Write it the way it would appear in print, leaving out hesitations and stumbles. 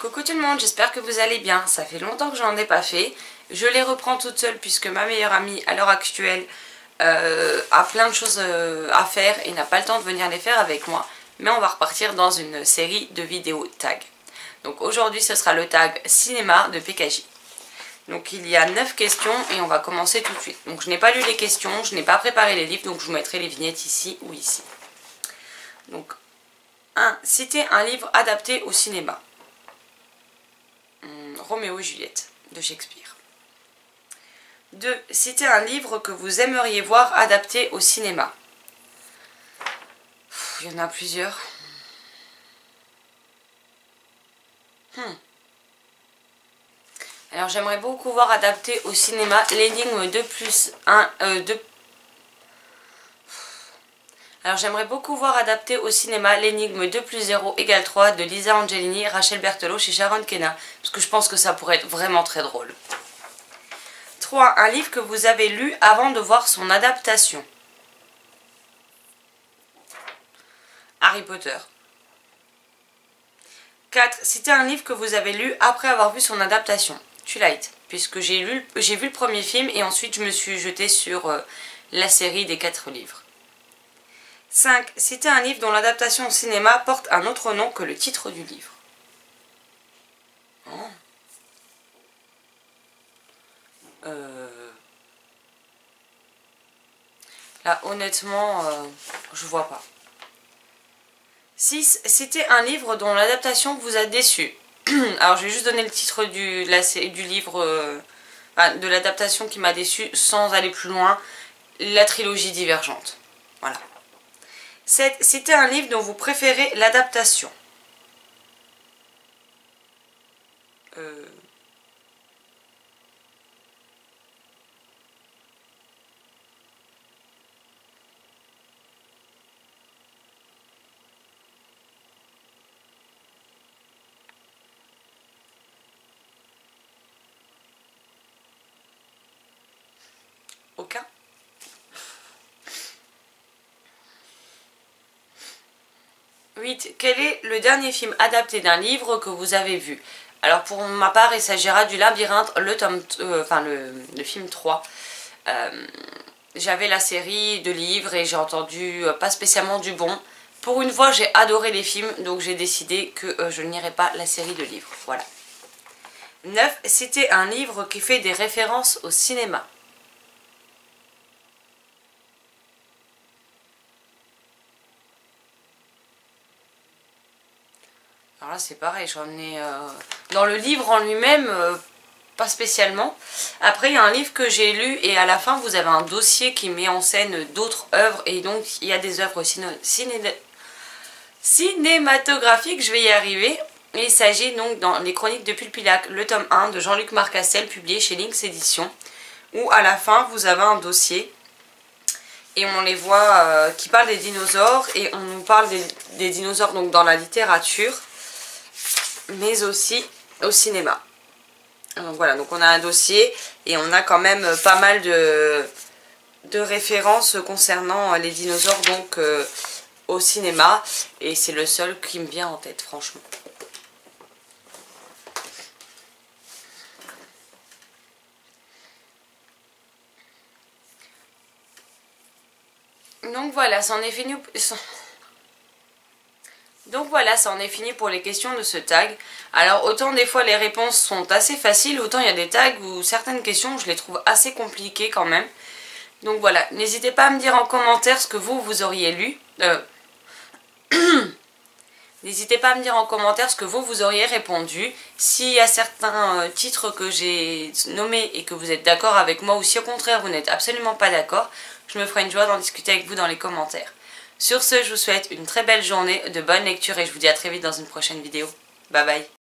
Coucou tout le monde, j'espère que vous allez bien. Ça fait longtemps que j'en ai pas fait. Je les reprends toute seule puisque ma meilleure amie à l'heure actuelle a plein de choses à faire et n'a pas le temps de venir les faire avec moi. Mais on va repartir dans une série de vidéos tag. Donc aujourd'hui ce sera le tag cinéma de PKJ. Donc il y a 9 questions et on va commencer tout de suite. Donc je n'ai pas lu les questions, je n'ai pas préparé les livres, donc je vous mettrai les vignettes ici ou ici. Donc 1. Citer un livre adapté au cinéma. Roméo et Juliette de Shakespeare. 2. Citer un livre que vous aimeriez voir adapté au cinéma. Il y en a plusieurs. Alors j'aimerais beaucoup voir adapté au cinéma l'énigme 2+1 Alors j'aimerais beaucoup voir adapté au cinéma l'énigme 2+0 = 3 de Lisa Angelini, Rachel Berthelot chez Sharon Kenna. Parce que je pense que ça pourrait être vraiment très drôle. 3. Un livre que vous avez lu avant de voir son adaptation. Harry Potter. 4. Citer un livre que vous avez lu après avoir vu son adaptation. Twilight. Puisque j'ai vu le premier film et ensuite je me suis jetée sur la série des 4 livres. 5. Citer un livre dont l'adaptation au cinéma porte un autre nom que le titre du livre. Oh. Là, honnêtement, je vois pas. 6. Citer un livre dont l'adaptation vous a déçu. Alors, je vais juste donner le titre du livre, de l'adaptation qui m'a déçu sans aller plus loin. La trilogie Divergente. Voilà. 7. Citer un livre dont vous préférez l'adaptation. Aucun. 8. Quel est le dernier film adapté d'un livre que vous avez vu? Alors pour ma part, il s'agira du Labyrinthe, le film 3. J'avais la série de livres et j'ai entendu pas spécialement du bon. Pour une fois, j'ai adoré les films, donc j'ai décidé que je n'irai pas la série de livres. Voilà. 9. Citer un livre qui fait des références au cinéma. Alors là c'est pareil, j'en ai... Dans le livre en lui-même, pas spécialement. Après il y a un livre que j'ai lu et à la fin vous avez un dossier qui met en scène d'autres œuvres. Et donc il y a des œuvres cinématographiques, je vais y arriver. Et il s'agit donc dans les Chroniques de Pulpillac, le tome 1 de Jean-Luc Marcassel, publié chez Lynx Éditions. Où à la fin vous avez un dossier. Et on les voit qui parlent des dinosaures. Et on nous parle des dinosaures donc dans la littérature, mais aussi au cinéma. Donc voilà, donc on a un dossier et on a quand même pas mal de références concernant les dinosaures donc au cinéma. Et c'est le seul qui me vient en tête, franchement. Donc voilà, ça en est fini. Donc voilà, ça en est fini pour les questions de ce tag. Alors autant des fois les réponses sont assez faciles, autant il y a des tags où certaines questions je les trouve assez compliquées quand même. Donc voilà, n'hésitez pas à me dire en commentaire ce que vous auriez lu. N'hésitez pas à me dire en commentaire ce que vous auriez répondu. S'il y a certains titres que j'ai nommés et que vous êtes d'accord avec moi, ou si au contraire vous n'êtes absolument pas d'accord, je me ferai une joie d'en discuter avec vous dans les commentaires. Sur ce, je vous souhaite une très belle journée, de bonnes lectures et je vous dis à très vite dans une prochaine vidéo. Bye bye.